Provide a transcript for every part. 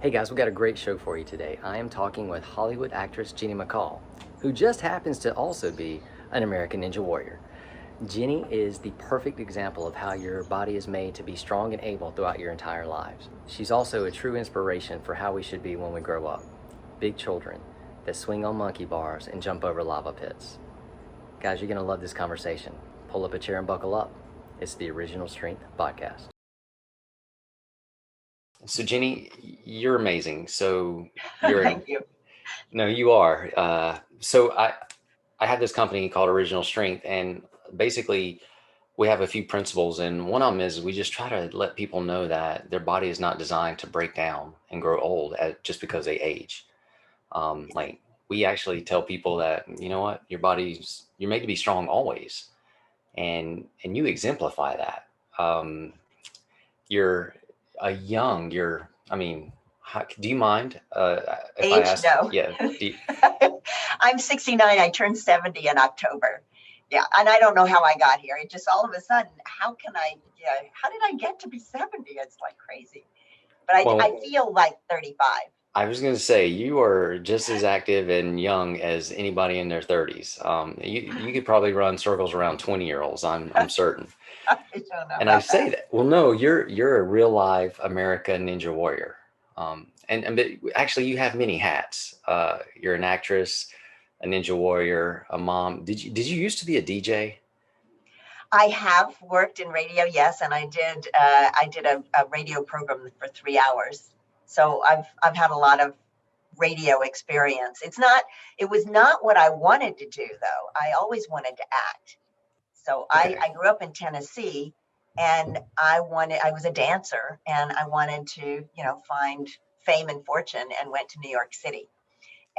Hey guys, we got a great show for you today. I am talking with Hollywood actress Ginny MacColl, who just happens to also be an American Ninja Warrior. Ginny is the perfect example of how your body is made to be strong and able throughout your entire lives. She's also a true inspiration for how we should be when we grow up. Big children that swing on monkey bars and jump over lava pits. Guys, you're going to love this conversation. Pull up a chair and buckle up. It's the Original Strength Podcast. So Ginny, you're amazing. So you're Thank you. no, you are. So I have this company called Original Strength, and basically we have a few principles, and one of them is we just try to let people know that their body is not designed to break down and grow old just because they age. Like we actually tell people that you know what, you're made to be strong always, and you exemplify that. You're a young. I mean, do you mind if I Age, ask? no. Yeah. I'm 69. I turned 70 in October. Yeah, and I don't know how I got here. It just all of a sudden, how did I get to be 70? It's like crazy. But I feel like 35. I was going to say you are just as active and young as anybody in their 30s. You could probably run circles around 20-year-olds. I'm certain. I don't know And I about say that. that. Well, no, you're a real live American Ninja Warrior. But actually, you have many hats. You're an actress, a Ninja Warrior, a mom. Did you used to be a DJ? I have worked in radio, yes, and I did a radio program for 3 hours. So I've had a lot of radio experience. It was not what I wanted to do though. I always wanted to act. So Okay. I grew up in Tennessee, and I was a dancer, and I wanted to, find fame and fortune, and went to New York City.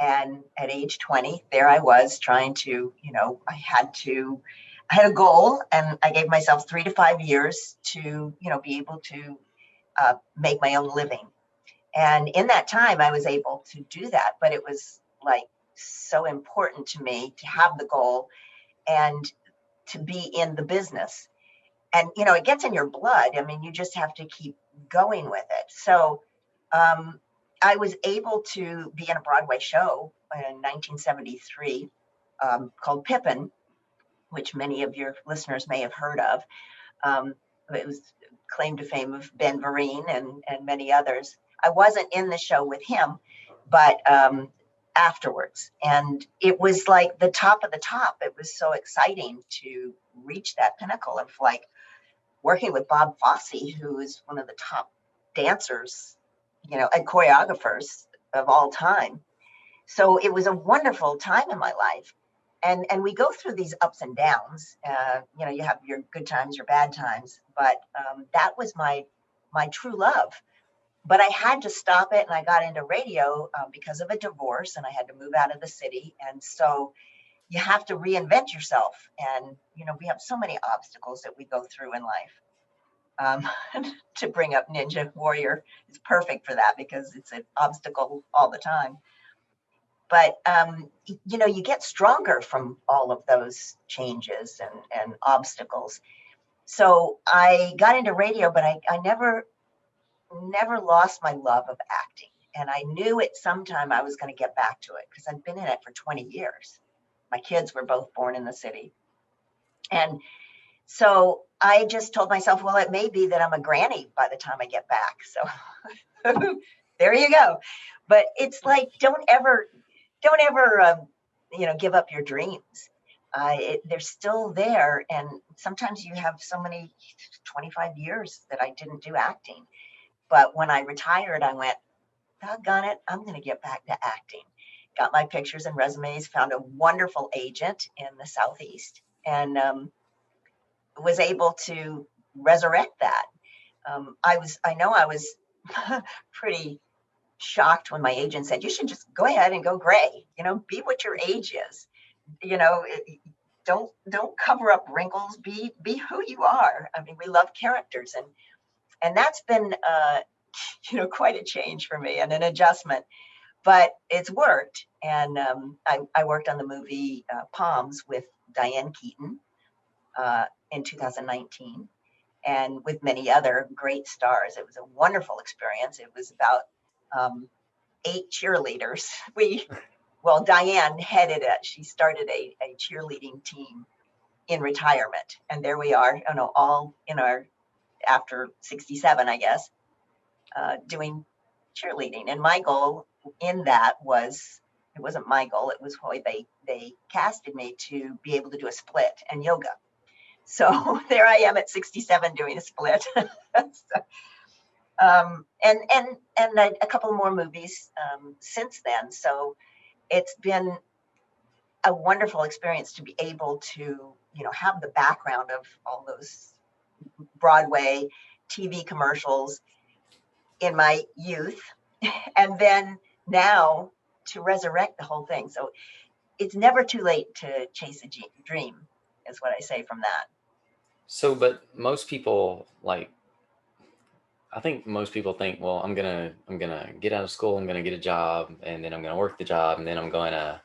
And at age 20, there I was trying to, I had a goal, and I gave myself 3 to 5 years to, be able to make my own living. And in that time, I was able to do that. But it was like so important to me to have the goal and to be in the business. And, it gets in your blood. I mean, you just have to keep going with it. So I was able to be in a Broadway show in 1973 called Pippin, which many of your listeners may have heard of. It was claim to fame of Ben Vereen and many others. I wasn't in the show with him, but afterwards. And it was like the top of the top. It was so exciting to reach that pinnacle of like working with Bob Fosse, who is one of the top dancers, and choreographers of all time. So it was a wonderful time in my life. And we go through these ups and downs. You have your good times, your bad times, but that was my true love. But I had to stop it, and I got into radio because of a divorce, and I had to move out of the city. And so you have to reinvent yourself. And, we have so many obstacles that we go through in life. To bring up Ninja Warrior is perfect for that because it's an obstacle all the time. But, you get stronger from all of those changes and obstacles. So I got into radio, but I never lost my love of acting. And I knew at some time I was going to get back to it because I've been in it for 20 years. My kids were both born in the city. And so I just told myself, well, it may be that I'm a granny by the time I get back. So there you go. But it's like, don't ever, give up your dreams. They're still there. And sometimes you have so many 25 years that I didn't do acting. But when I retired, I went, doggone it, I'm going to get back to acting. Got my pictures and resumes, found a wonderful agent in the Southeast, and was able to resurrect that. I know I was pretty shocked when my agent said, you should just go ahead and go gray, be what your age is, don't cover up wrinkles, be who you are. I mean, we love characters, and that's been, quite a change for me and an adjustment, but it's worked. And I worked on the movie Palms with Diane Keaton in 2019, and with many other great stars. It was a wonderful experience. It was about 8 cheerleaders. Well, Diane headed it. She started a cheerleading team in retirement. And there we are, all in our, after 67, I guess, doing cheerleading. And my goal in that was, it wasn't my goal, it was why they casted me to be able to do a split and yoga. So there I am at 67 doing a split. So, and a couple more movies since then. So it's been a wonderful experience to be able to, have the background of all those Broadway TV commercials in my youth, and then now to resurrect the whole thing. So it's never too late to chase a dream, is what I say from that. So, but most people, like, I think most people think, well, I'm gonna get out of school, I'm gonna get a job, and then I'm gonna work the job, and then I'm gonna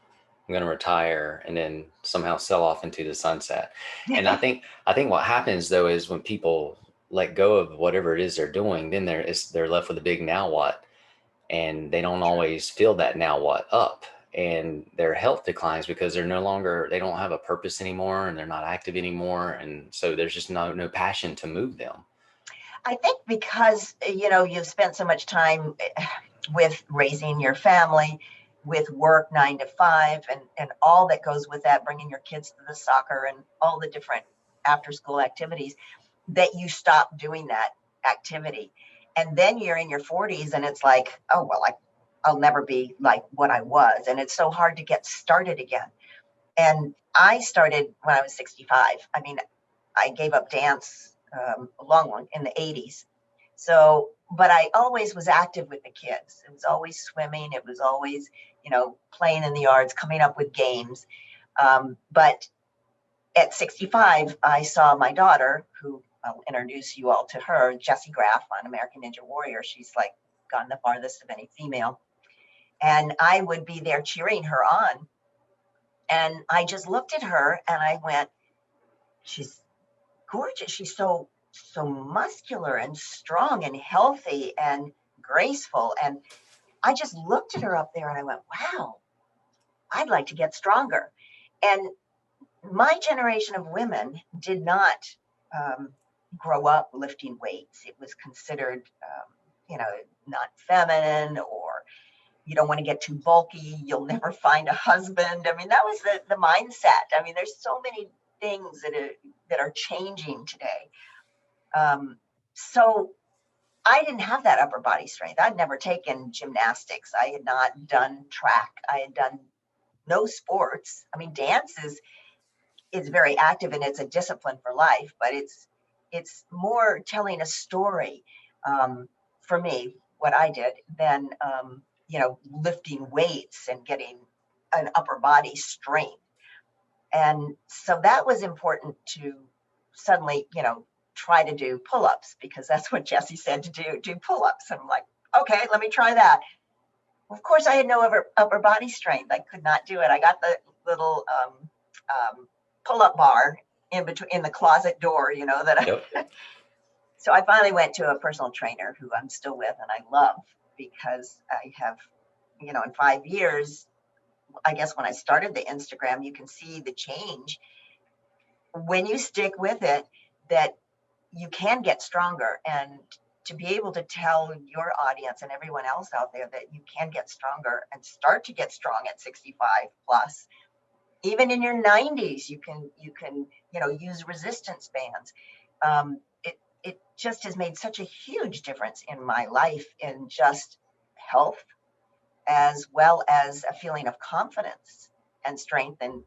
retire, and then somehow sell off into the sunset. And I think what happens though is when people let go of whatever it is they're doing, then they're left with a big now what, and they don't always feel that now what up, and their health declines because they don't have a purpose anymore, and they're not active anymore, and so there's just no passion to move them. I think because, you've spent so much time with raising your family, with work 9 to 5, and all that goes with that, bringing your kids to the soccer and all the different after school activities, that you stop doing that activity. And then you're in your 40s and it's like, oh, well, I'll never be like what I was. And it's so hard to get started again. And I started when I was 65. I mean, I gave up dance a long one in the 80s. So, but I always was active with the kids. It was always swimming. It was always, playing in the yards, coming up with games. But at 65, I saw my daughter, who I'll introduce you all to her, Jessie Graff on American Ninja Warrior. She's like gone the farthest of any female. And I would be there cheering her on. And I just looked at her and I went, she's gorgeous. She's so muscular and strong and healthy and graceful. And I just looked at her up there and I went, wow, I'd like to get stronger. And my generation of women did not grow up lifting weights. It was considered, not feminine, or you don't want to get too bulky. You'll never find a husband. I mean, that was the mindset. I mean, there's so many things that are changing today. So I didn't have that upper body strength. I'd never taken gymnastics. I had not done track. I had done no sports. I mean, dance is very active and it's a discipline for life, but it's more telling a story for me, what I did, than lifting weights and getting an upper body strength. And so that was important to suddenly, try to do pull-ups, because that's what Jessie said to do pull-ups. And I'm like, okay, let me try that. Of course, I had no upper body strength. I could not do it. I got the little pull-up bar in the closet door, that Yep. So I finally went to a personal trainer who I'm still with and I love, because I have, in 5 years, I guess when I started the Instagram, you can see the change when you stick with it, that you can get stronger. And to be able to tell your audience and everyone else out there that you can get stronger and start to get strong at 65 plus, even in your 90s, you can use resistance bands. It just has made such a huge difference in my life, in just health, as well as a feeling of confidence and strength, and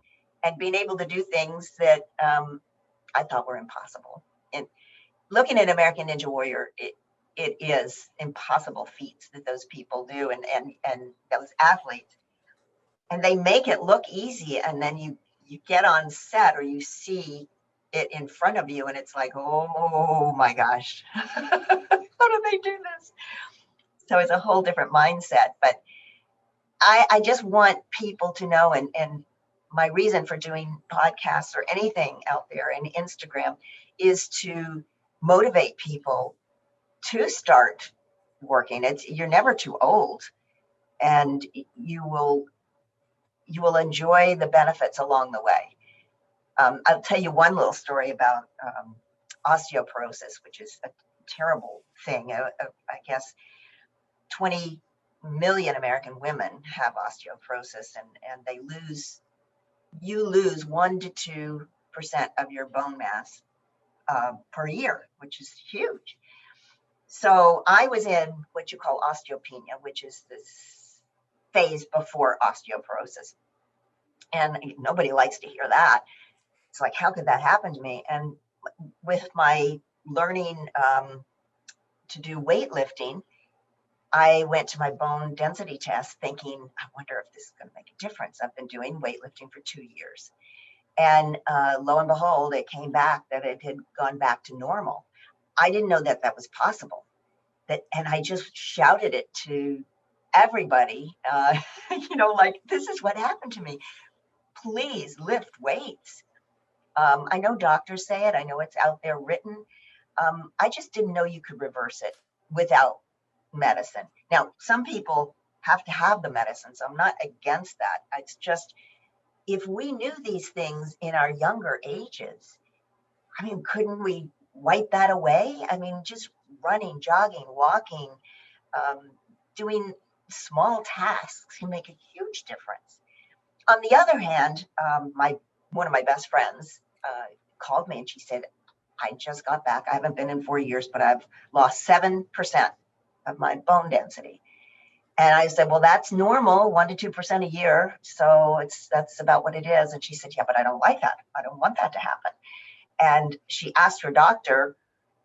being able to do things that I thought were impossible. And looking at American Ninja Warrior, it is impossible feats that those people do, and those athletes, and they make it look easy. And then you get on set, or you see it in front of you, and it's like, oh my gosh, how do they do this? So it's a whole different mindset. But I just want people to know, and my reason for doing podcasts or anything out there and Instagram is to motivate people to start working. You're never too old, and you will enjoy the benefits along the way. I'll tell you one little story about osteoporosis, which is a terrible thing. I guess 20 million American women have osteoporosis, and you lose 1 to 2% of your bone mass per year, which is huge. So I was in what you call osteopenia, which is this phase before osteoporosis. And nobody likes to hear that. It's like, how could that happen to me? And with my learning to do weightlifting, I went to my bone density test thinking, I wonder if this is going to make a difference. I've been doing weightlifting for 2 years. And lo and behold, it came back that it had gone back to normal. I didn't know that that was possible. And I just shouted it to everybody, like, this is what happened to me. Please lift weights. I know doctors say it. I know it's out there written. I just didn't know you could reverse it without medicine. Now, some people have to have the medicine, so I'm not against that. It's just, if we knew these things in our younger ages, I mean, couldn't we wipe that away? I mean, just running, jogging, walking, doing small tasks can make a huge difference. On the other hand, one of my best friends called me and she said, I just got back. I haven't been in 4 years, but I've lost 7% of my bone density. And I said, well, that's normal, 1 to 2% a year. So that's about what it is. And she said, yeah, but I don't like that. I don't want that to happen. And she asked her doctor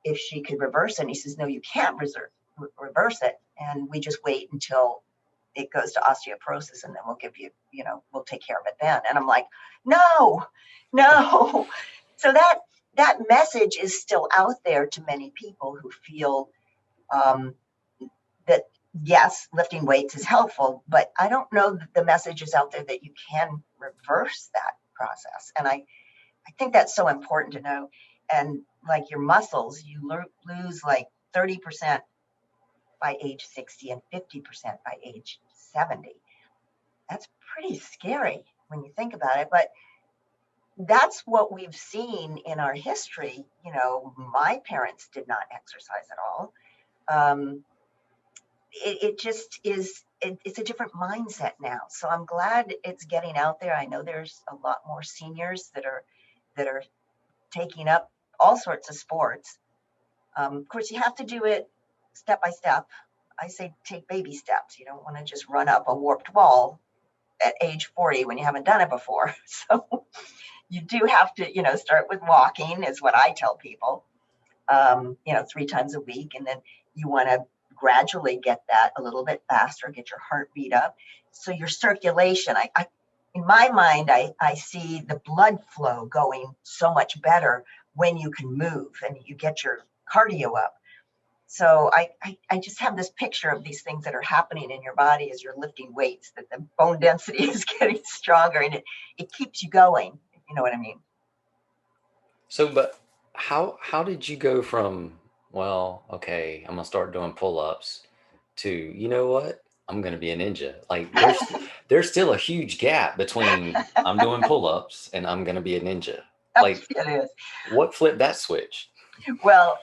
if she could reverse it. And he says, no, you can't reverse it. And we just wait until it goes to osteoporosis, and then we'll give you, we'll take care of it then. And I'm like, no. So that message is still out there to many people who feel that, yes, lifting weights is helpful, but I don't know that the message is out there that you can reverse that process. And I think that's so important to know. And like your muscles, you lose like 30% by age 60 and 50% by age 70. That's pretty scary when you think about it. But that's what we've seen in our history. My parents did not exercise at all. It just is, it's a different mindset now. So I'm glad it's getting out there. I know there's a lot more seniors that are taking up all sorts of sports. Of course, you have to do it step by step. I say take baby steps. You don't want to just run up a warped wall at age 40 when you haven't done it before. So you do have to, start with walking is what I tell people, 3 times a week. And then you want to gradually get that a little bit faster, get your heartbeat up. So your circulation, I in my mind, I see the blood flow going so much better when you can move and you get your cardio up. So I just have this picture of these things that are happening in your body as you're lifting weights, that the bone density is getting stronger and it keeps you going, if you know what I mean. So, but how did you go from, well, okay, I'm gonna start doing pull-ups to, you know what? I'm gonna be a ninja. Like there's still a huge gap between I'm doing pull-ups and I'm gonna be a ninja. Like it is. What flipped that switch? Well,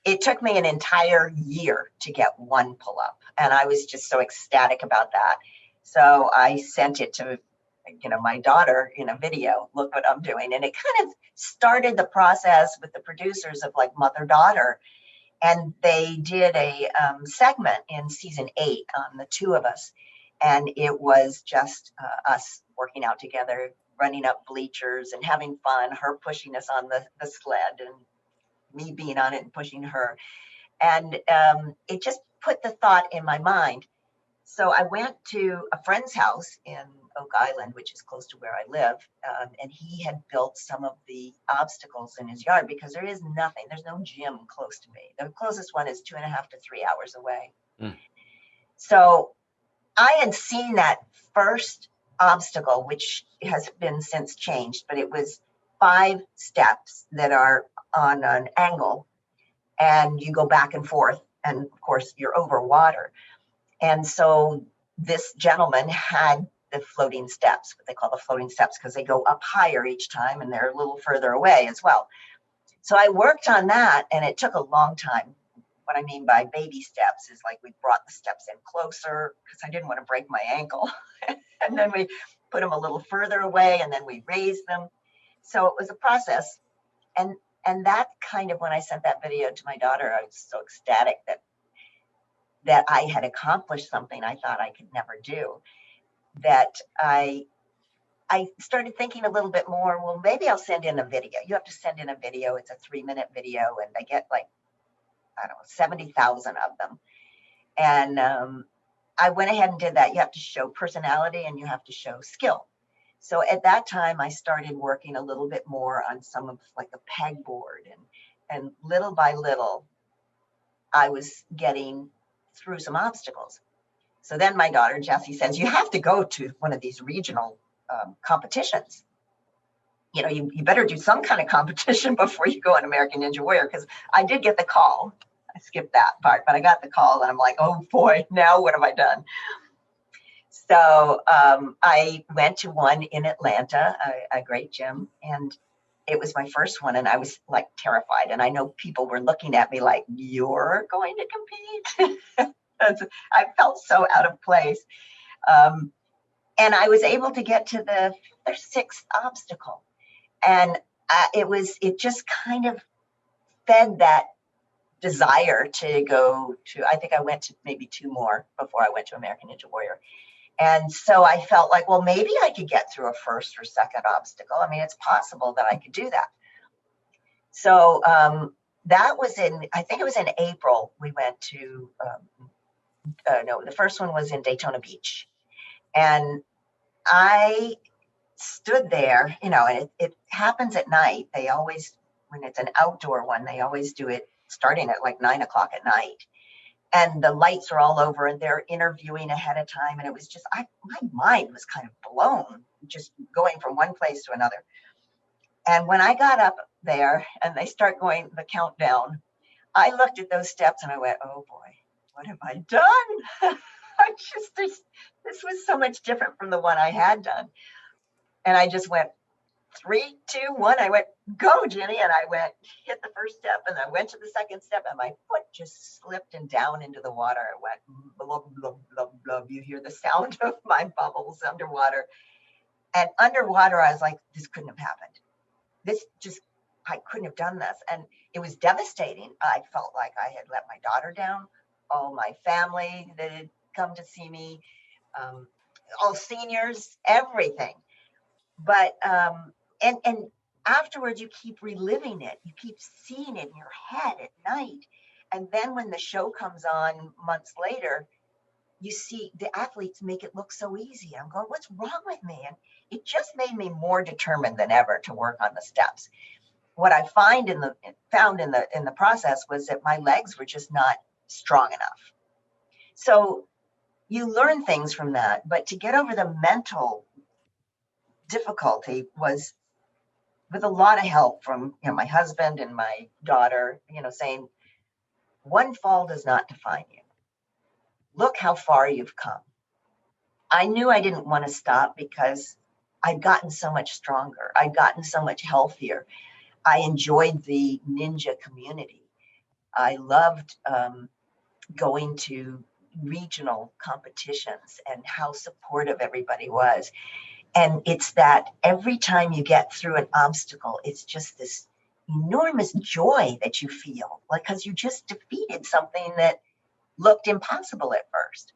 it took me an entire year to get one pull-up, and I was just so ecstatic about that. So I sent it to, my daughter in a video. Look what I'm doing, and it kind of started the process with the producers of like mother-daughter, and they did a segment in season 8 on the 2 of us, and it was just us working out together, running up bleachers and having fun. Her pushing us on the sled, and me being on it and pushing her. And it just put the thought in my mind. So I went to a friend's house in Oak Island, which is close to where I live. And he had built some of the obstacles in his yard because there is nothing. There's no gym close to me. The closest one is 2.5 to 3 hours away. Mm. So I had seen that first obstacle, which has been since changed, but it was 5 steps that are on an angle, and you go back and forth and of course you're over water. And so this gentleman had the floating steps, what they call the floating steps, because they go up higher each time and they're a little further away as well. So I worked on that, and it took a long time. What I mean by baby steps is like we brought the steps in closer because I didn't want to break my ankle. And then we put them a little further away, and then we raised them. So it was a process. And that kind of, when I sent that video to my daughter, I was so ecstatic that I had accomplished something I thought I could never do, that I started thinking a little bit more, well, maybe I'll send in a video. You have to send in a video. It's a 3-minute video, and they get like, I don't know, 70,000 of them. And I went ahead and did that. You have to show personality and you have to show skill. So at that time, I started working a little bit more on some of like a pegboard, and little by little, I was getting through some obstacles. So then my daughter, Jessie, says, you have to go to one of these regional competitions. You know, you better do some kind of competition before you go on American Ninja Warrior, because I did get the call. I skipped that part, but I got the call and I'm like, oh boy, now what have I done? So I went to one in Atlanta, a great gym, and it was my first one, and I was like terrified. And I know people were looking at me like, you're going to compete? I felt so out of place. And I was able to get to the 6th obstacle. And it just kind of fed that desire to go to, I think I went to maybe 2 more before I went to American Ninja Warrior. And so I felt like, well, maybe I could get through a 1st or 2nd obstacle. I mean, it's possible that I could do that. So that was I think it was in April, we went to, no, the first one was in Daytona Beach. And I stood there, you know, and it happens at night. They always, when it's an outdoor one, they always do it starting at like 9 o'clock at night. And the lights are all over and they're interviewing ahead of time. And it was just, my mind was kind of blown, just going from one place to another. And when I got up there and they start going the countdown, I looked at those steps and I went, oh boy, what have I done? This was so much different from the one I had done. And I just went 3, 2, 1. I went, go, Ginny. And I went, hit the first step, and I went to the 2nd step, and my foot just slipped and down into the water. I went, blub, blub, blub, blub. You hear the sound of my bubbles underwater. And underwater, I was like, this couldn't have happened. I couldn't have done this. And it was devastating. I felt like I had let my daughter down, all my family that had come to see me, all seniors, everything. But, and afterwards you keep reliving it. You keep seeing it in your head at night. And then when the show comes on months later, you see the athletes make it look so easy. I'm going, what's wrong with me? And it just made me more determined than ever to work on the steps. What I found in the process was that my legs were just not strong enough. So you learn things from that, but to get over the mental difficulty was with a lot of help from, you know, my husband and my daughter, you know, saying, one fall does not define you. Look how far you've come. I knew I didn't want to stop because I'd gotten so much stronger. I'd gotten so much healthier. I enjoyed the ninja community. I loved going to regional competitions and how supportive everybody was. And it's that every time you get through an obstacle, it's just this enormous joy that you feel, like, because you just defeated something that looked impossible at first.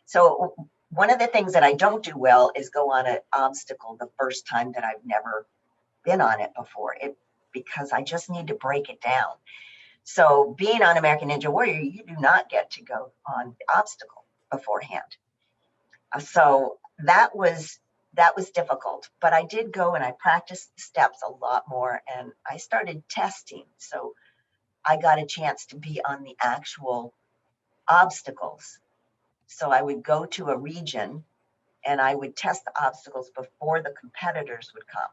So one of the things that I don't do well is go on an obstacle the first time that I've never been on it before, because I just need to break it down. So being on American Ninja Warrior, you do not get to go on the obstacle beforehand. So that was difficult, but I did go and I practiced the steps a lot more, and I started testing. So I got a chance to be on the actual obstacles. So I would go to a region and I would test the obstacles before the competitors would come.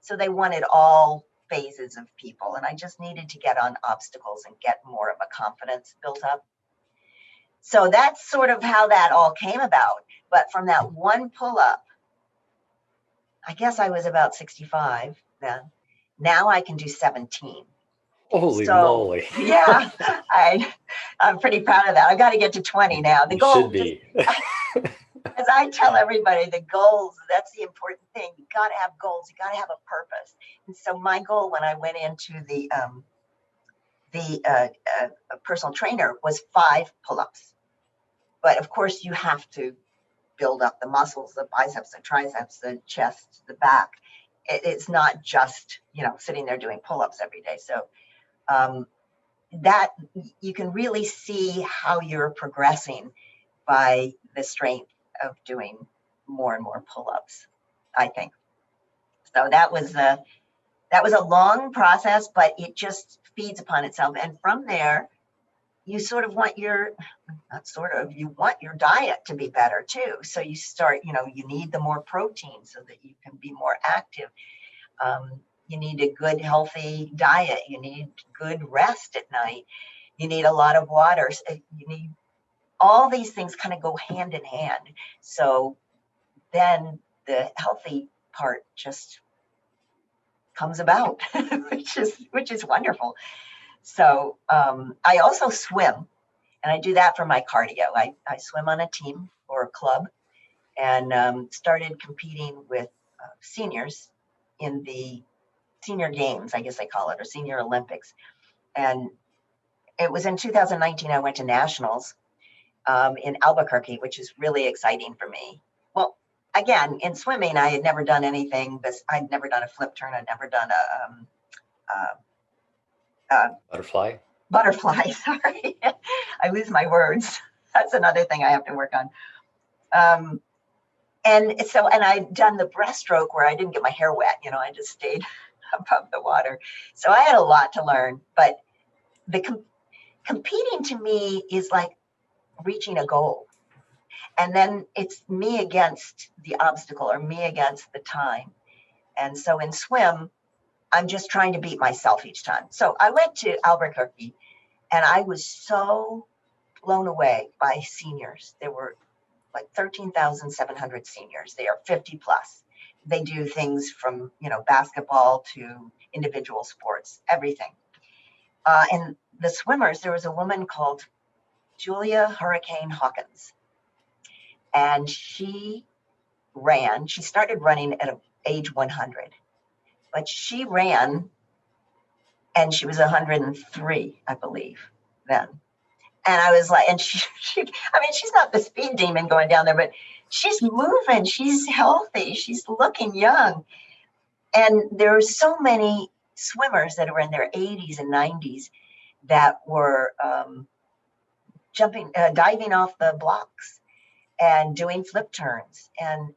So they wanted all phases of people, and I just needed to get on obstacles and get more of a confidence built up. So that's sort of how that all came about. But from that one pull-up, I guess I was about 65 then. Now I can do 17. Holy So moly. yeah, I'm pretty proud of that. I've got to get to 20 now. The You goal should be. as I tell everybody, the goals, that's the important thing. You got to have goals. You got to have a purpose. And so my goal when I went into the personal trainer was 5 pull-ups. But of course, you have to build up the muscles, the biceps, the triceps, the chest, the back. It's not just, sitting there doing pull-ups every day. So that you can really see how you're progressing by the strength of doing more and more pull-ups, I think. So that was a long process, but it just feeds upon itself. And from there, you sort of want you want your diet to be better too. So you start, you need the more protein so that you can be more active. You need a good, healthy diet. You need good rest at night. You need a lot of water. You need all these things kind of go hand in hand. So then the healthy part just comes about, which is wonderful. So I also swim, and I do that for my cardio. I swim on a team or a club, and started competing with seniors in the senior games, I guess they call it, or senior Olympics. And it was in 2019, I went to nationals in Albuquerque, which is really exciting for me. Well, again, in swimming, I had never done anything, but I'd never done a flip turn. I'd never done Butterfly. Sorry. I lose my words. That's another thing I have to work on. And I'd done the breaststroke where I didn't get my hair wet. I just stayed above the water. So I had a lot to learn, but the competing to me is like reaching a goal. And then it's me against the obstacle or me against the time. And so in swim, I'm just trying to beat myself each time. So I went to Albuquerque and I was so blown away by seniors. There were like 13,700 seniors. They are 50 plus. They do things from, basketball to individual sports, everything. And the swimmers, there was a woman called Julia Hurricane Hawkins. And she started running at age 100. But she ran, and she was 103, I believe, then. And I was like, and she's not the speed demon going down there, but she's moving, she's healthy, she's looking young. And there are so many swimmers that were in their 80s and 90s that were diving off the blocks and doing flip turns. And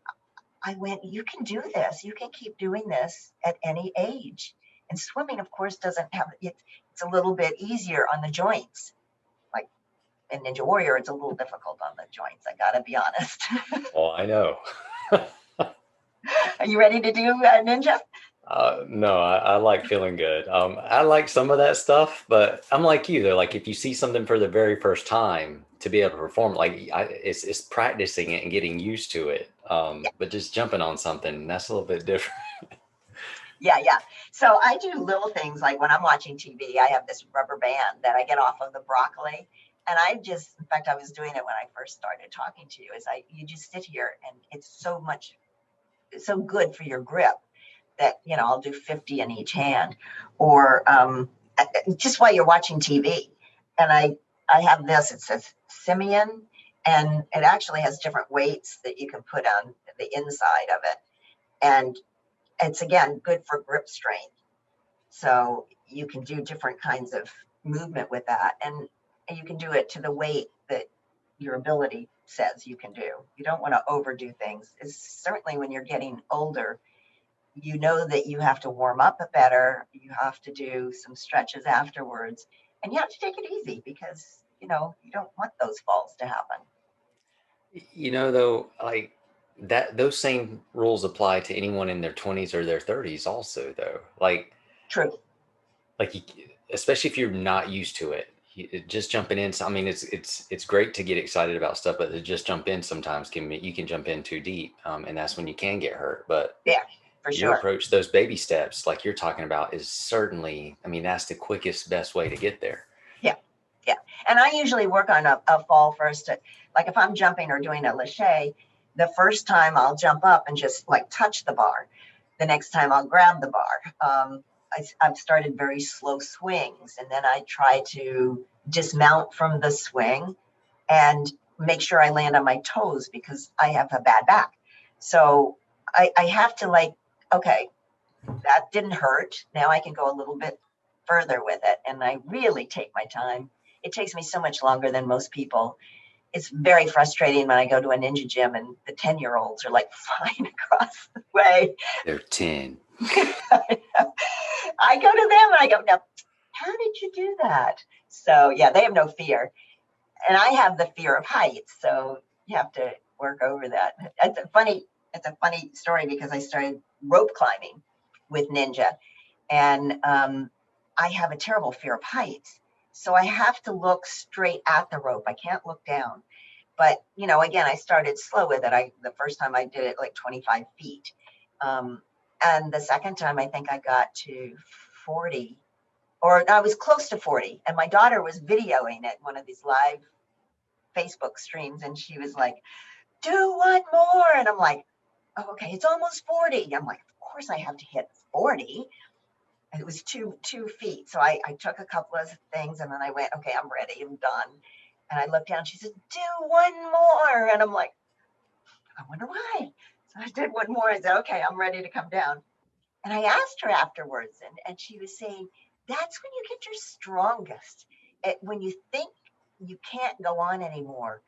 I went, you can do this. You can keep doing this at any age. And swimming, of course, doesn't have it. It's a little bit easier on the joints. Like in Ninja Warrior, it's a little difficult on the joints. I gotta be honest. Oh, I know. Are you ready to do Ninja? No, I like feeling good. I like some of that stuff, but I'm like you though. Like if you see something for the very first time, to be able to perform, it's practicing it and getting used to it. Yeah. But just jumping on something, that's a little bit different. Yeah. So I do little things like when I'm watching TV, I have this rubber band that I get off of the broccoli. And in fact, I was doing it when I first started talking to you, you just sit here and it's so good for your grip that, I'll do 50 in each hand or just while you're watching TV. And I have this, it says Simeon, and it actually has different weights that you can put on the inside of it. And it's, again, good for grip strength. So you can do different kinds of movement with that. And you can do it to the weight that your ability says you can do. You don't want to overdo things. It's certainly when you're getting older, you know that you have to warm up better. You have to do some stretches afterwards. And you have to take it easy because, you don't want those falls to happen. Though, like that, those same rules apply to anyone in their 20s or their 30s also, though. Like True. Like, especially if you're not used to it, just jumping in. I mean, it's great to get excited about stuff, but to just jump in sometimes you can jump in too deep, and that's when you can get hurt. But Yeah, for your sure. approach, those baby steps, like you're talking about, is certainly, I mean, that's the quickest, best way to get there. Yeah. Yeah. And I usually work on a fall first. Like if I'm jumping or doing a lache, the first time I'll jump up and just like touch the bar. The next time I'll grab the bar. I've started very slow swings, and then I try to dismount from the swing and make sure I land on my toes because I have a bad back. So I have to like, okay, that didn't hurt. Now I can go a little bit further with it. And I really take my time. It takes me so much longer than most people. It's very frustrating when I go to a ninja gym and the 10-year-olds are like flying across the way. They're 10. I go to them and I go, now, how did you do that? So yeah, they have no fear. And I have the fear of heights. So you have to work over that. It's a funny story because I started rope climbing with Ninja, and I have a terrible fear of heights. So I have to look straight at the rope. I can't look down. But, again, I started slow with it. The first time I did it like 25 feet. And the second time I think I got to 40, or I was close to 40. And my daughter was videoing it, one of these live Facebook streams. And she was like, do one more. And I'm like, oh, okay, it's almost 40. I'm like, of course I have to hit 40. And it was two feet. So I took a couple of things and then I went, okay, I'm ready. I'm done. And I looked down. She said, do one more. And I'm like, I wonder why. So I did one more. I said, okay, I'm ready to come down. And I asked her afterwards, and she was saying, that's when you get your strongest. When you think you can't go on anymore,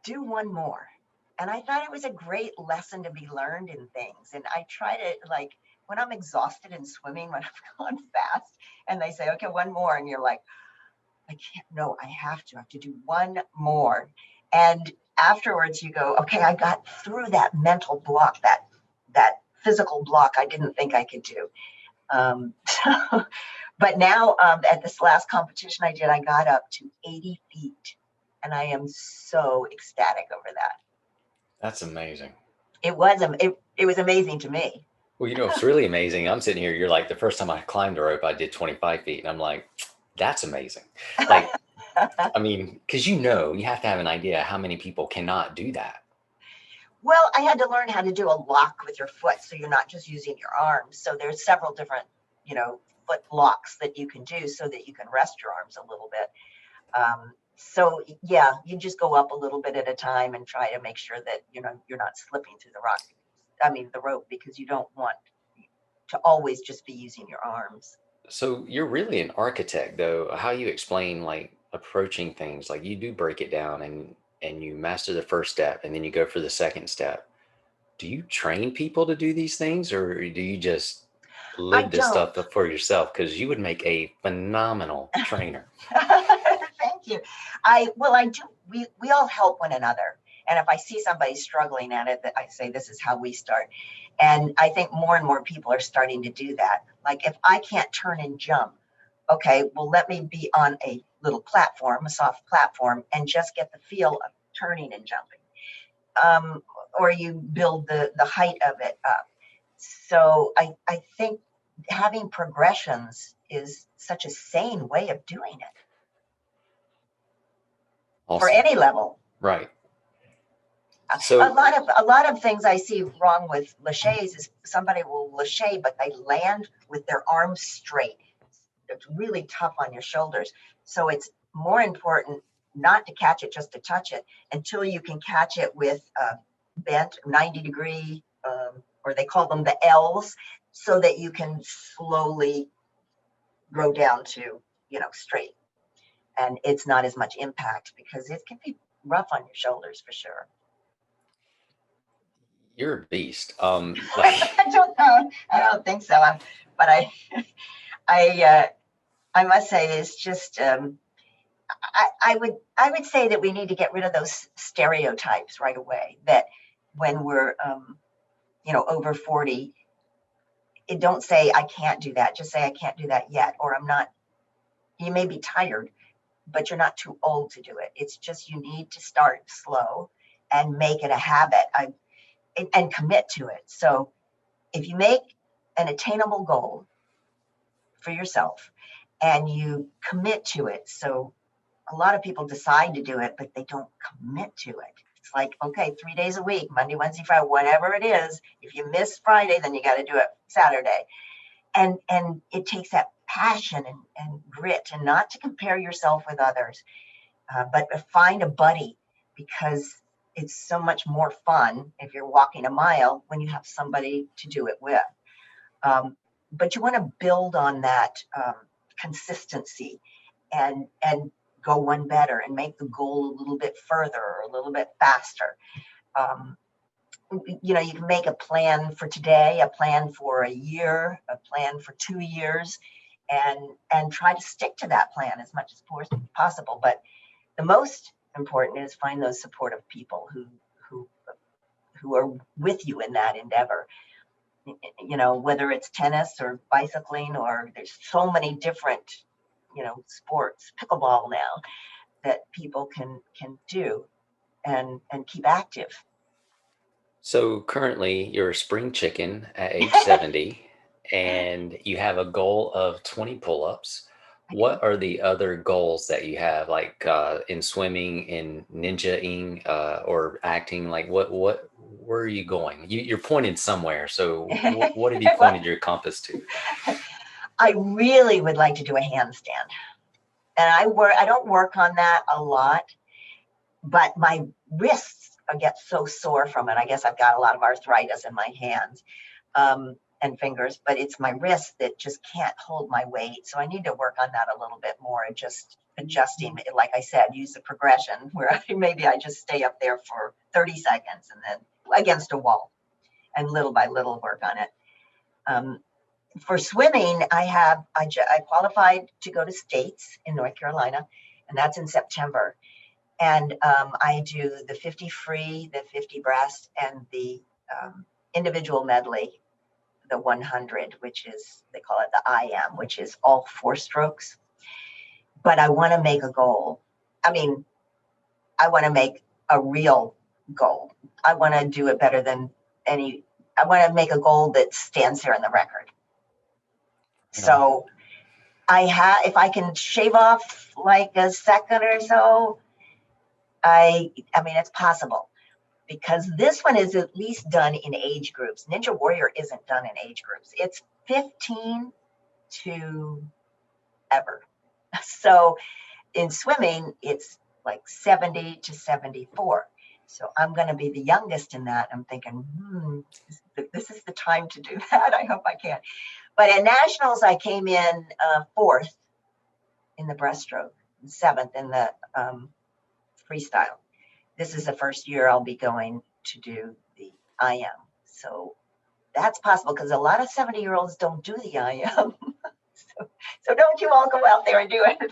do one more. And I thought it was a great lesson to be learned in things. And I try to, like, when I'm exhausted in swimming, when I've gone fast, and they say, okay, one more. And you're like, I can't, no, I have to do one more. And afterwards you go, okay, I got through that mental block, that physical block I didn't think I could do. But now at this last competition I did, I got up to 80 feet. And I am so ecstatic over that. That's amazing. It was amazing to me. Well, it's really amazing. I'm sitting here. You're like, the first time I climbed a rope, I did 25 feet. And I'm like, that's amazing. Like, I mean, because you have to have an idea how many people cannot do that. Well, I had to learn how to do a lock with your foot. So you're not just using your arms. So there's several different, foot locks that you can do so that you can rest your arms a little bit. So yeah, you just go up a little bit at a time and try to make sure that, you're not slipping through the rope, because you don't want to always just be using your arms. So you're really an architect, though. How you explain, like, approaching things, like you do break it down and you master the first step and then you go for the second step. Do you train people to do these things, or do you just live this stuff up for yourself? Because you would make a phenomenal trainer. Thank you. I do. We all help one another. And if I see somebody struggling at it, that I say, this is how we start. And I think more and more people are starting to do that. Like, if I can't turn and jump, okay, well, let me be on a little platform, a soft platform, and just get the feel of turning and jumping. Or you build the height of it up. So I think having progressions is such a sane way of doing it. Awesome. For any level. Right. So a lot of things I see wrong with laches is somebody will lache, but they land with their arms straight. It's really tough on your shoulders. So it's more important not to catch it, just to touch it, until you can catch it with bent 90 degree, or they call them the L's, so that you can slowly go down to, straight. And it's not as much impact, because it can be rough on your shoulders for sure. You're a beast. I don't know. I don't think so. But I must say, it's just, I would say that we need to get rid of those stereotypes right away, that when we're, over 40, don't say I can't do that. Just say I can't do that yet, or I'm not. You may be tired, but you're not too old to do it. It's just you need to start slow and make it a habit and commit to it. So if you make an attainable goal for yourself and you commit to it, so a lot of people decide to do it, but they don't commit to it. It's like, okay, 3 days a week, Monday, Wednesday, Friday, whatever it is. If you miss Friday, then you got to do it Saturday. And it takes that passion and grit, and not to compare yourself with others, but find a buddy, because it's so much more fun if you're walking a mile when you have somebody to do it with. But you want to build on that consistency and go one better and make the goal a little bit further or a little bit faster. You can make a plan for today, a plan for a year, a plan for 2 years, and try to stick to that plan as much as possible. But the most important is find those supportive people who are with you in that endeavor. Whether it's tennis or bicycling, or there's so many different sports, pickleball now, that people can do and keep active. So currently you're a spring chicken at age 70 and you have a goal of 20 pull-ups. What are the other goals that you have, like in swimming, in ninja-ing, or acting? Like where are you going? You're pointed somewhere. So what have you pointed your compass to? I really would like to do a handstand. And I don't work on that a lot, but my wrists get so sore from it. I guess I've got a lot of arthritis in my hands and fingers, but it's my wrists that just can't hold my weight. So I need to work on that a little bit more, and just adjusting, like I said, use the progression where maybe I just stay up there for 30 seconds and then against a wall, and little by little work on it. For swimming, I qualified to go to states in North Carolina, and that's in September. And I do the 50 free, the 50 breast, and the individual medley, the 100, which is, they call it the IM, which is all 4 strokes. But I want to make a goal. I want to make a real goal. I want to do it better than I want to make a goal that stands there in the record. So if I can shave off like a second or so, it's possible, because this one is at least done in age groups. Ninja Warrior isn't done in age groups. It's 15 to ever. So in swimming, it's like 70 to 74. So I'm going to be the youngest in that. I'm thinking, this is the time to do that. I hope I can. But at nationals, I came in 4th in the breaststroke, 7th in the freestyle. This is the first year I'll be going to do the IM. So that's possible, because a lot of 70-year-olds don't do the IM. so don't you all go out there and do it.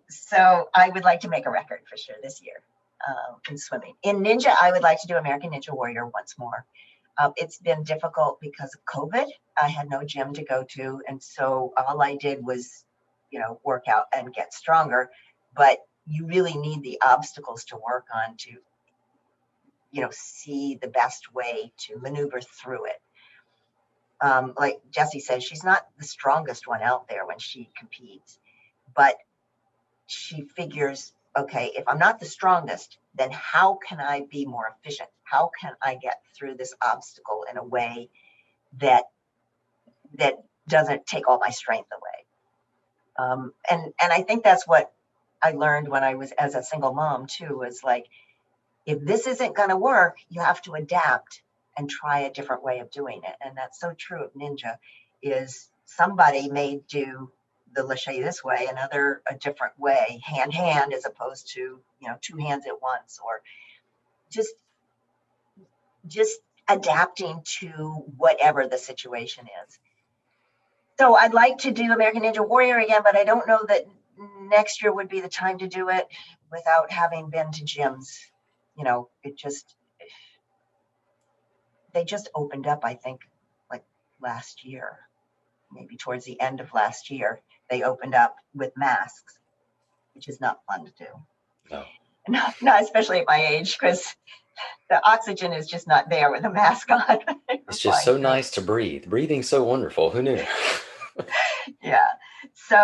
So I would like to make a record for sure this year in swimming. In ninja, I would like to do American Ninja Warrior once more. It's been difficult because of COVID. I had no gym to go to. And so all I did was, work out and get stronger. But you really need the obstacles to work on to, see the best way to maneuver through it. Like Jessie says, she's not the strongest one out there when she competes, but she figures, okay, if I'm not the strongest, then how can I be more efficient? How can I get through this obstacle in a way that doesn't take all my strength away? And I think that's what I learned when I was as a single mom too, was like, if this isn't going to work, you have to adapt and try a different way of doing it. And that's so true of ninja, is somebody may do the let's show you this way, another a different way, hand as opposed to 2 hands at once, or just adapting to whatever the situation is. So I'd like to do American Ninja Warrior again, but I don't know that next year would be the time to do it without having been to gyms. They just opened up, I think, last year, maybe towards the end of last year. They opened up with masks, which is not fun to do. No. Not especially at my age, because the oxygen is just not there with a mask on. It's just so nice to breathe. Breathing's so wonderful. Who knew? Yeah. So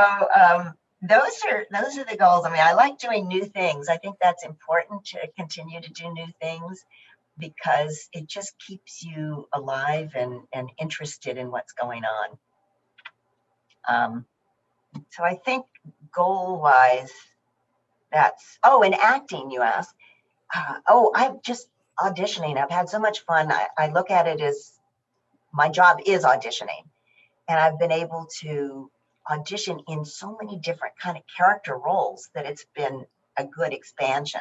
those are the goals. I mean, I like doing new things. I think that's important to continue to do new things because it just keeps you alive and interested in what's going on. So I think goal-wise, that's, in acting, you ask. I'm just auditioning. I've had so much fun. I look at it as my job is auditioning. And I've been able to audition in so many different kind of character roles that it's been a good expansion.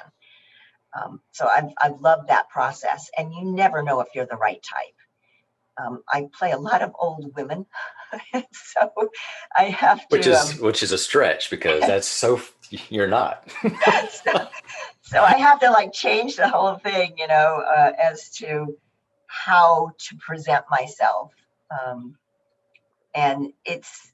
So I've loved that process. And you never know if you're the right type. I play a lot of old women, so I have to. Which is a stretch because that's so you're not. So I have to like change the whole thing, as to how to present myself, and it's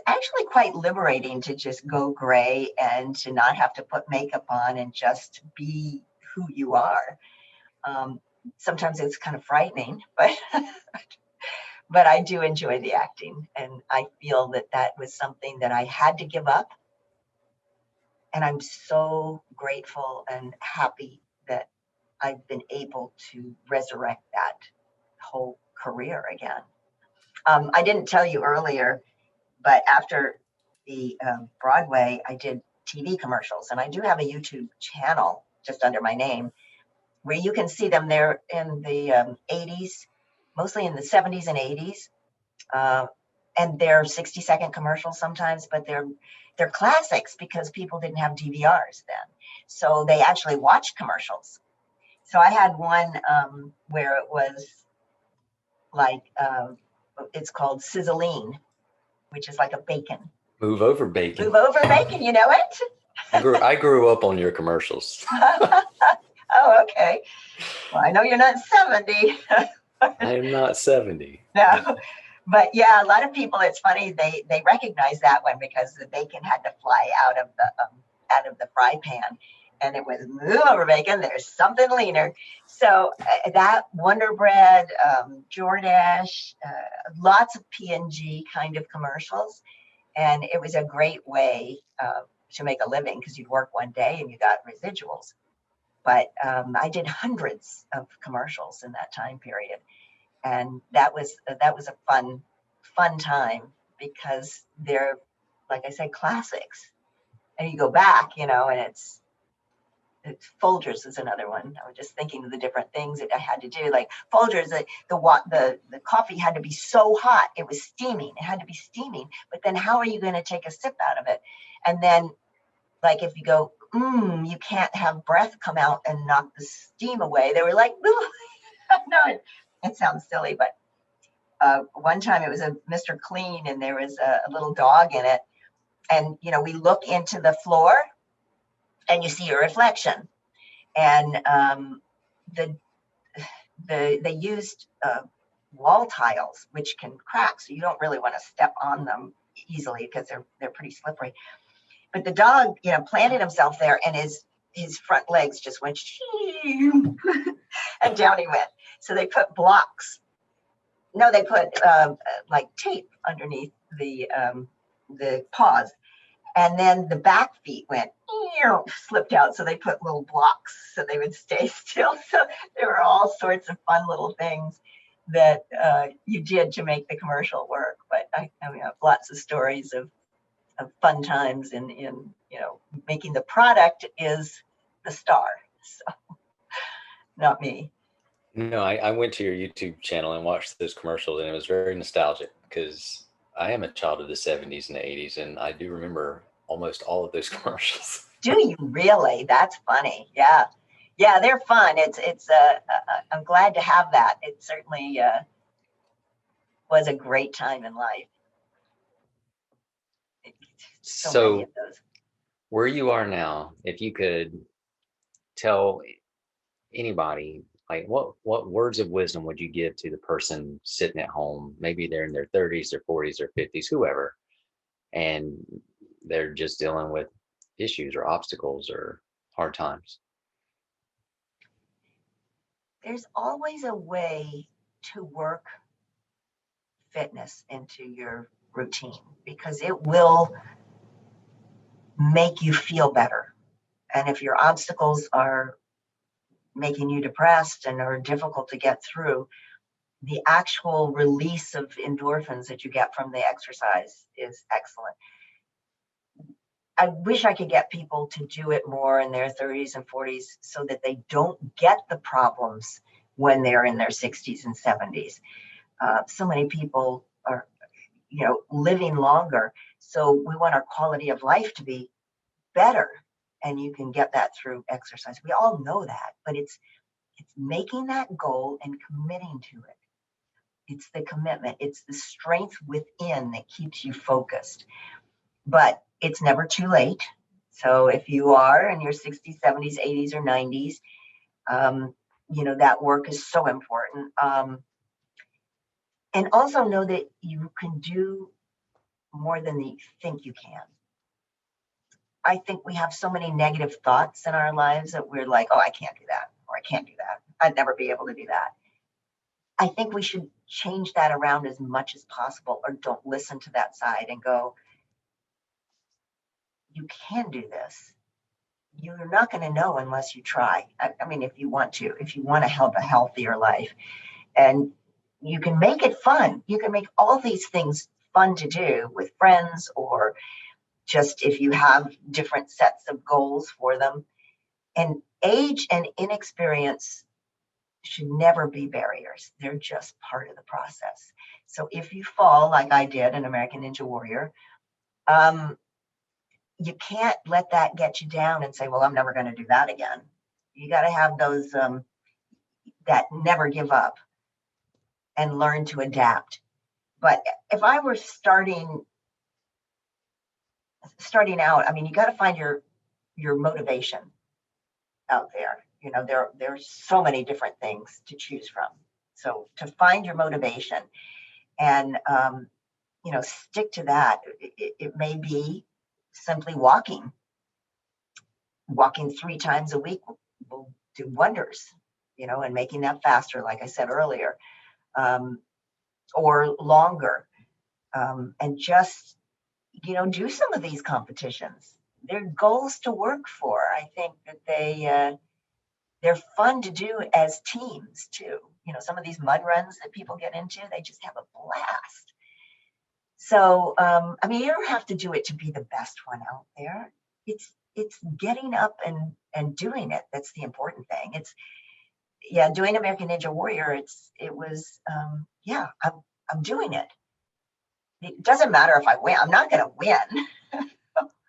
actually quite liberating to just go gray and to not have to put makeup on and just be who you are. Sometimes it's kind of frightening, but I do enjoy the acting, and I feel that was something that I had to give up. And I'm so grateful and happy that I've been able to resurrect that whole career again. I didn't tell you earlier, but after the Broadway, I did TV commercials, and I do have a YouTube channel just under my name where you can see them there in the 80s, mostly in the 70s and 80s. And they're 60-second commercials sometimes, but they're classics because people didn't have DVRs then. So they actually watched commercials. So I had one where it was like, it's called Sizzling, which is like a bacon. Move over bacon. Move over bacon, you know it? I grew up on your commercials. Oh, okay. Well, I know you're not 70. I am not 70. No. But yeah, a lot of people, it's funny, they recognize that one because the bacon had to fly out of the fry pan, and it was move over bacon. There's something leaner. So that Wonder Bread, Jordache, lots of P&G kind of commercials, and it was a great way to make a living because you'd work one day and you got residuals. But I did hundreds of commercials in that time period. And that was a fun time because they're, like I said, classics. And you go back, and it's Folgers is another one. I was just thinking of the different things that I had to do. Like Folgers, the coffee had to be so hot, it was steaming. It had to be steaming. But then how are you going to take a sip out of it? And then, like if you go, you can't have breath come out and knock the steam away. They were like, no. It sounds silly, but one time it was a Mr. Clean, and there was a little dog in it. And, we look into the floor and you see your reflection. And they used wall tiles, which can crack. So you don't really want to step on them easily because they're pretty slippery. But the dog, planted himself there, and his front legs just went and down he went. So they put blocks. No, they put like tape underneath the paws, and then the back feet went slipped out. So they put little blocks so they would stay still. So there were all sorts of fun little things that you did to make the commercial work. But I mean, I have lots of stories of fun times in making the product is the star. So not me. No, I went to your YouTube channel and watched those commercials, and it was very nostalgic because I am a child of the 70s and the 80s, and I do remember almost all of those commercials. Do you really? That's funny. Yeah. Yeah, they're fun. It's I'm glad to have that. It certainly was a great time in life. So many of those. Where you are now, if you could tell anybody Like what words of wisdom would you give to the person sitting at home? Maybe they're in their 30s or 40s or 50s, whoever, and they're just dealing with issues or obstacles or hard times. There's always a way to work fitness into your routine because it will make you feel better. And if your obstacles are making you depressed and are difficult to get through, the actual release of endorphins that you get from the exercise is excellent. I wish I could get people to do it more in their 30s and 40s so that they don't get the problems when they're in their 60s and 70s. So many people are, living longer. So we want our quality of life to be better. And you can get that through exercise. We all know that, but it's making that goal and committing to it. It's the commitment. It's the strength within that keeps you focused. But it's never too late. So if you are in your 60s, 70s, 80s, or 90s, that work is so important. And also know that you can do more than you think you can. I think we have so many negative thoughts in our lives that we're like, oh, I can't do that, or I can't do that. I'd never be able to do that. I think we should change that around as much as possible, or don't listen to that side and go, you can do this. You're not going to know unless you try. I mean, if you want to have a healthier life, and you can make it fun. You can make all these things fun to do with friends, or just if you have different sets of goals for them. And age and inexperience should never be barriers. They're just part of the process. So if you fall, like I did in American Ninja Warrior, you can't let that get you down and say, well, I'm never going to do that again. You got to have those that never give up and learn to adapt. But if I were starting out, I mean, you got to find your motivation out there. There's so many different things to choose from. So to find your motivation and, stick to that. It may be simply walking 3 times a week will do wonders, and making that faster, like I said earlier, or longer, and just, do some of these competitions. They're goals to work for. I think that they're fun to do as teams too. Some of these mud runs that people get into, they just have a blast. So, you don't have to do it to be the best one out there. It's getting up and doing it. That's the important thing. Doing American Ninja Warrior. I'm doing it. It doesn't matter if I win. I'm not going to win.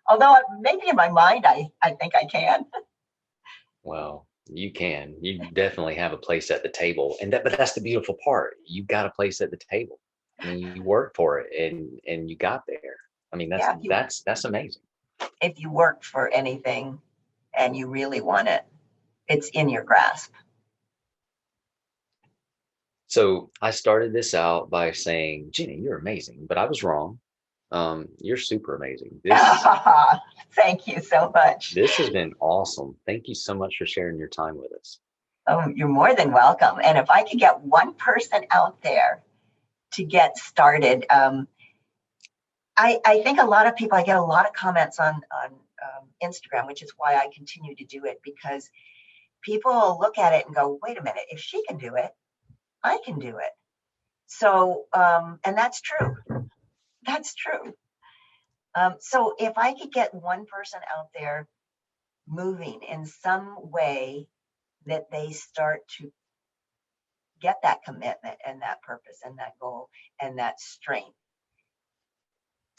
Although maybe in my mind, I think I can. Well, you can. You definitely have a place at the table, but that's the beautiful part. You got a place at the table. I mean, you worked for it, and you got there. I mean, that's amazing. If you work for anything and you really want it, it's in your grasp. So I started this out by saying, Ginny, you're amazing, but I was wrong. You're super amazing. Thank you so much. This has been awesome. Thank you so much for sharing your time with us. Oh, you're more than welcome. And if I could get one person out there to get started, I think a lot of people, I get a lot of comments on Instagram, which is why I continue to do it, because people will look at it and go, wait a minute, if she can do it, I can do it. So, and that's true. That's true. So if I could get one person out there moving in some way that they start to get that commitment and that purpose and that goal and that strength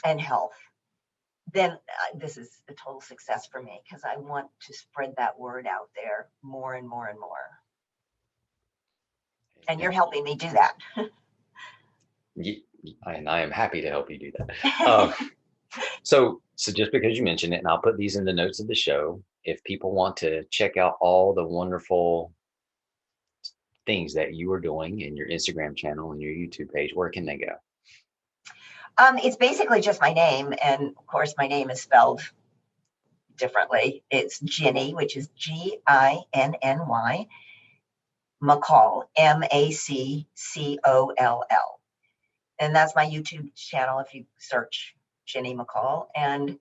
and health, then this is a total success for me, because I want to spread that word out there more and more and more. And you're helping me do that. And I am happy to help you do that. So just because you mentioned it, and I'll put these in the notes of the show, if people want to check out all the wonderful things that you are doing in your Instagram channel and your YouTube page, where can they go? It's basically just my name. And of course, my name is spelled differently. It's Ginny, which is Ginny, MacColl, MacColl. And that's my YouTube channel if you search Ginny MacColl. And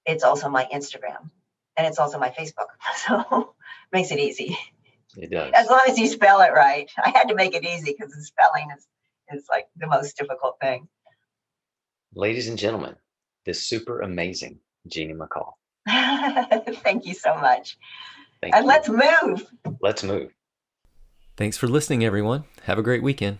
it's also my Instagram. And it's also my Facebook. So makes it easy. It does. As long as you spell it right. I had to make it easy because the spelling is like the most difficult thing. Ladies and gentlemen, the super amazing Ginny MacColl. Thank you so much. Thank you. Let's move. Let's move. Thanks for listening, everyone. Have a great weekend.